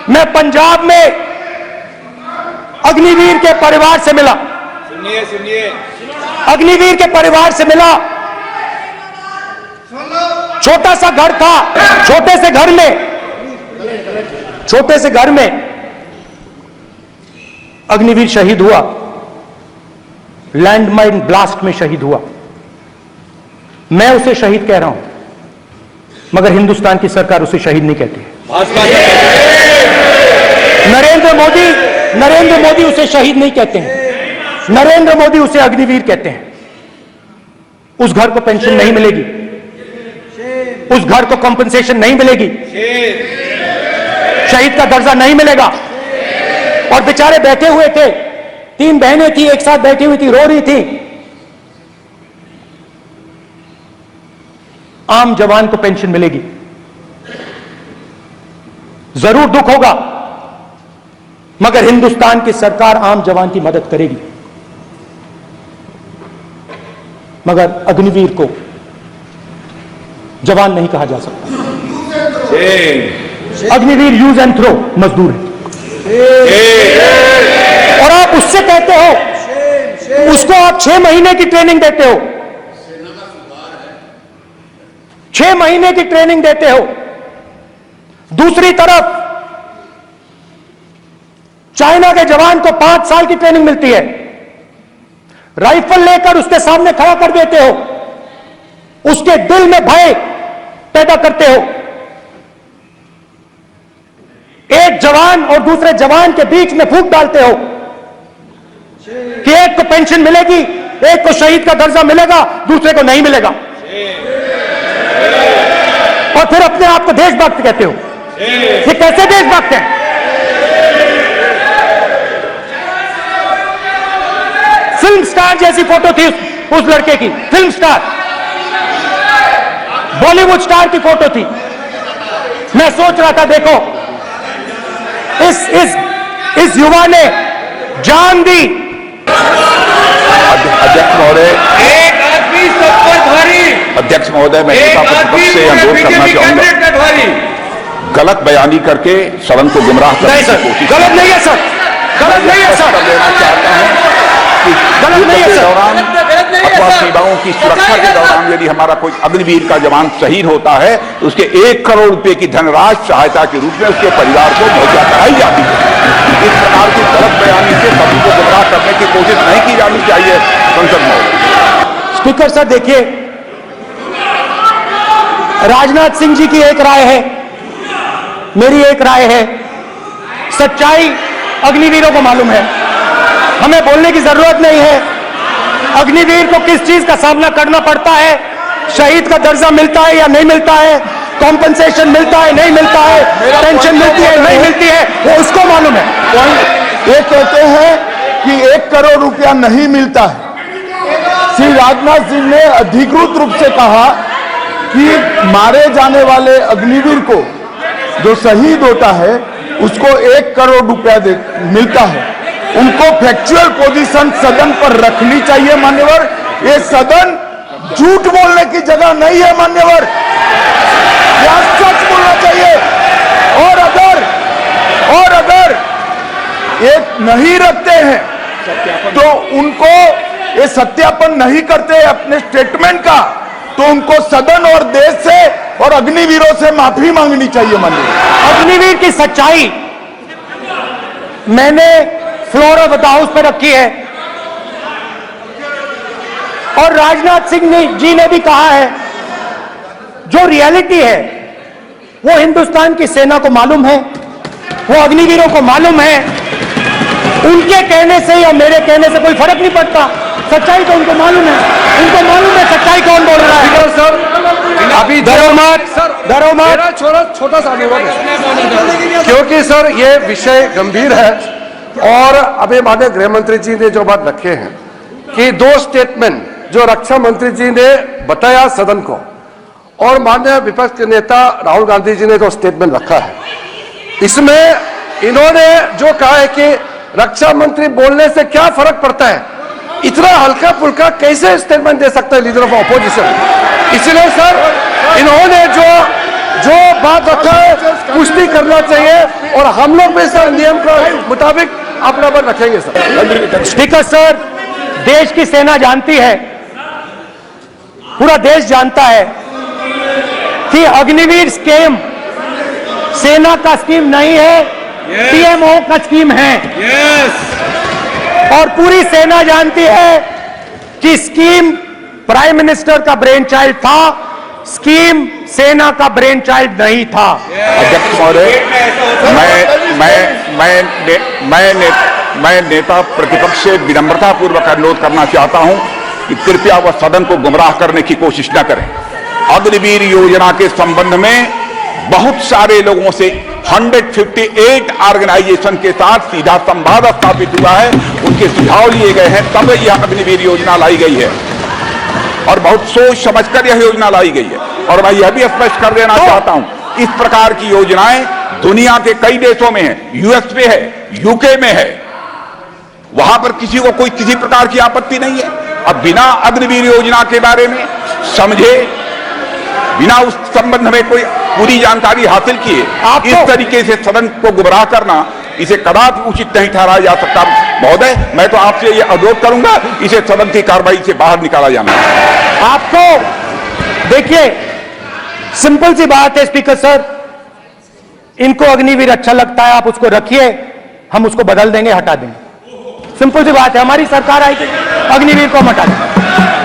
मैं पंजाब में अग्निवीर के परिवार से मिला। सुनिए अग्निवीर के परिवार से मिला। छोटा सा घर था, छोटे से घर में अग्निवीर शहीद हुआ, लैंडमाइन ब्लास्ट में शहीद हुआ। मैं उसे शहीद कह रहा हूं, मगर हिंदुस्तान की सरकार उसे शहीद नहीं कहती है। नरेंद्र मोदी उसे शहीद नहीं कहते हैं, नरेंद्र मोदी उसे अग्निवीर कहते हैं। उस घर को पेंशन नहीं मिलेगी, उस घर को कॉम्पेंसेशन नहीं मिलेगी, शहीद का दर्जा नहीं मिलेगा। और बेचारे बैठे हुए थे, 3 बहनें थी, एक साथ बैठी हुई थी, रो रही थी। आम जवान को पेंशन मिलेगी, जरूर दुख होगा, मगर हिंदुस्तान की सरकार आम जवान की मदद करेगी। मगर अग्निवीर को जवान नहीं कहा जा सकता। अग्निवीर यूज एंड थ्रो मजदूर है। और आप उससे कहते हो, उसको आप 6 महीने की ट्रेनिंग देते हो, 6 महीने की ट्रेनिंग देते हो। दूसरी तरफ चाइना के जवान को 5 साल की ट्रेनिंग मिलती है, राइफल लेकर उसके सामने खड़ा कर देते हो, उसके दिल में भय पैदा करते हो। एक जवान और दूसरे जवान के बीच में फूंक डालते हो कि एक को पेंशन मिलेगी, एक को शहीद का दर्जा मिलेगा, दूसरे को नहीं मिलेगा। और फिर अपने आप को देशभक्त कहते हो। ये कैसे देशभक्त है? फिल्म स्टार जैसी फोटो थी उस लड़के की, फिल्म स्टार, बॉलीवुड स्टार की फोटो थी। मैं सोच रहा था, देखो इस युवा ने जान दी। अध्यक्ष महोदय, एक आदमी सब पर भारी। अध्यक्ष महोदय, मैं नेता प्रतिपक्ष से अनुरोध करना चाहूंगा, गलत बयानी करके सदन को गुमराह करने की कोशिश। गलत नहीं है सर, गलत नहीं है सर, लेना चाहता हूं कि गलत नहीं है के सर, दौरान अथवा सीमाओं की सुरक्षा के दौरान यदि हमारा कोई अग्निवीर का जवान शहीद होता है तो उसके 1 करोड़ रुपए की धनराशि सहायता के रूप में उसके परिवार को मुहैया कराई जाती है। इस प्रकार की गलत बयानी से सभी को गुमराह करने की कोशिश नहीं की जानी चाहिए। संसद में स्पीकर सर, देखिए, राजनाथ सिंह जी की एक राय है, मेरी एक राय है। सच्चाई अग्निवीरों को मालूम है, हमें बोलने की जरूरत नहीं है। अग्निवीर को किस चीज का सामना करना पड़ता है, शहीद का दर्जा मिलता है या नहीं मिलता है, कॉम्पेंसेशन मिलता है नहीं मिलता है, पेंशन मिलती है नहीं मिलती है, वो उसको मालूम है। ये कहते हैं कि 1 करोड़ रुपया नहीं मिलता है। श्री राजनाथ सिंह ने अधिकृत रूप से कहा कि मारे जाने वाले अग्निवीर को जो शहीद होता है उसको 1 करोड़ रुपया मिलता है। उनको फैक्चुअल पोजीशन सदन पर रखनी चाहिए मान्यवर। ये सदन झूठ बोलने की जगह नहीं है मान्यवर, यह सच बोलना चाहिए। और अगर ये नहीं रखते हैं तो उनको ये सत्यापन नहीं करते अपने स्टेटमेंट का, तो उनको सदन और देश से और अग्निवीरों से माफी मांगनी चाहिए माननीय। अग्निवीर की सच्चाई मैंने फ्लोर ऑफ द हाउस पर रखी है, और राजनाथ सिंह जी ने भी कहा है, जो रियलिटी है वो हिंदुस्तान की सेना को मालूम है, वो अग्निवीरों को मालूम है। उनके कहने से या मेरे कहने से कोई फर्क नहीं पड़ता, सच्चाई तो उनको मालूम है, उनको मालूम है सच्चाई कौन बोल रहा है। सर अभी मेरा छोटा सा अनुरोध है, क्योंकि सर ये विषय गंभीर है और अभी माननीय गृह मंत्री जी ने जो बात रखे हैं कि 2 स्टेटमेंट जो रक्षा मंत्री जी ने बताया सदन को, और माननीय विपक्ष के नेता राहुल गांधी जी ने जो स्टेटमेंट रखा है, इसमें इन्होंने जो कहा है कि रक्षा मंत्री बोलने से क्या फर्क पड़ता है, इतना हल्का फुल्का कैसे स्टेटमेंट दे सकता है लीडर ऑफ ऑपोजिशन। इसलिए सर इन्होंने जो जो बात रखा है पुष्टि करना चाहिए और हम लोग भी सर नियम के मुताबिक अपना पर रखेंगे सर। स्पीकर सर, देश की सेना जानती है, पूरा देश जानता है कि अग्निवीर स्कीम सेना का स्कीम नहीं है, पीएमओ का स्कीम है। और पूरी सेना जानती है कि स्कीम प्राइम मिनिस्टर का ब्रेन चाइल्ड था, स्कीम सेना का ब्रेन चाइल्ड नहीं था। अध्यक्ष महोदय, मैं नेता प्रतिपक्ष से विनम्रता पूर्वक अनुरोध करना चाहता हूं कि कृपया वह सदन को गुमराह करने की कोशिश न करें। अग्निवीर योजना के संबंध में बहुत सारे लोगों से 158 ऑर्गेनाइजेशन के साथ सीधा संवाद स्थापित हुआ है, उनके सुझाव लिए गए हैं, तब यह अग्निवीर योजना लाई गई है और बहुत सोच समझकर यह योजना लाई गई है। और मैं यह भी स्पष्ट कर देना चाहता हूं, इस प्रकार की योजनाएं दुनिया के कई देशों में है, यूएस में है, यूके में है, वहां पर किसी को कोई किसी प्रकार की आपत्ति नहीं है। अब बिना अग्निवीर योजना के बारे में समझे, बिना उस संबंध में कोई पूरी जानकारी हासिल किए इस तरीके से सदन को गुमराह करना, इसे कदापि उचित नहीं ठहराया जा सकता। महोदय, मैं तो आपसे ये अनुरोध करूंगा, इसे सदन की कार्रवाई से बाहर निकाला जाना। आपको देखिए, सिंपल सी बात है स्पीकर सर, इनको अग्निवीर अच्छा लगता है, आप उसको रखिए, हम उसको बदल देंगे, हटा देंगे। सिंपल सी बात है, हमारी सरकार आएगी, अग्निवीर को हम हटा देंगे।